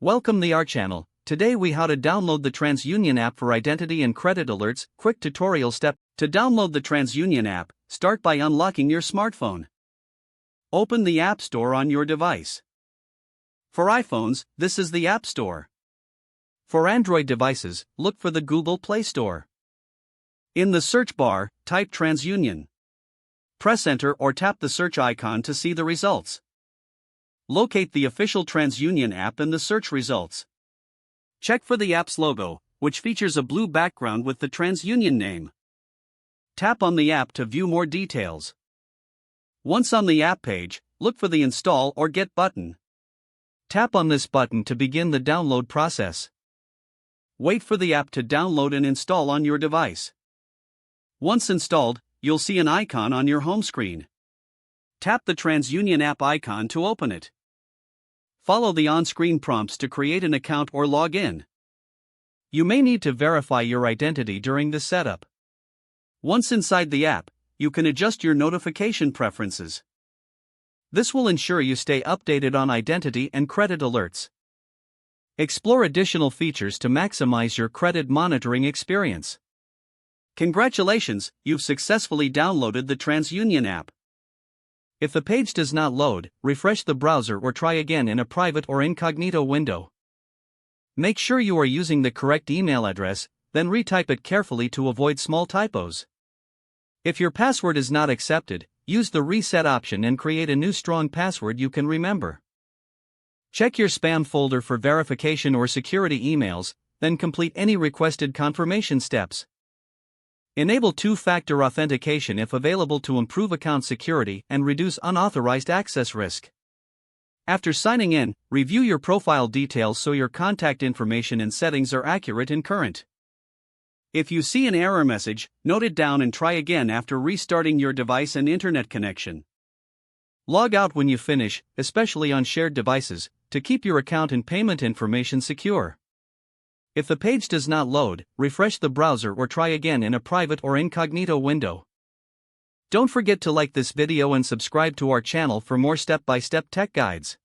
Welcome to our channel. Today we how to download the TransUnion app for identity and credit alerts. Quick tutorial step. To download the TransUnion app, start by unlocking your smartphone. Open the App Store on your device. For iPhones, this is the App Store. For Android devices, look for the Google Play Store. In the search bar, type TransUnion. Press Enter or tap the search icon to see the results. Locate the official TransUnion app in the search results. Check for the app's logo, which features a blue background with the TransUnion name. Tap on the app to view more details. Once on the app page, look for the Install or Get button. Tap on this button to begin the download process. Wait for the app to download and install on your device. Once installed, you'll see an icon on your home screen. Tap the TransUnion app icon to open it. Follow the on-screen prompts to create an account or log in. You may need to verify your identity during the setup. Once inside the app, you can adjust your notification preferences. This will ensure you stay updated on identity and credit alerts. Explore additional features to maximize your credit monitoring experience. Congratulations, you've successfully downloaded the TransUnion app. If the page does not load, refresh the browser or try again in a private or incognito window. Make sure you are using the correct email address, then retype it carefully to avoid small typos. If your password is not accepted, use the reset option and create a new strong password you can remember. Check your spam folder for verification or security emails, then complete any requested confirmation steps. Enable two-factor authentication if available to improve account security and reduce unauthorized access risk. After signing in, review your profile details so your contact information and settings are accurate and current. If you see an error message, note it down and try again after restarting your device and internet connection. Log out when you finish, especially on shared devices, to keep your account and payment information secure. If the page does not load, refresh the browser or try again in a private or incognito window. Don't forget to like this video and subscribe to our channel for more step-by-step tech guides.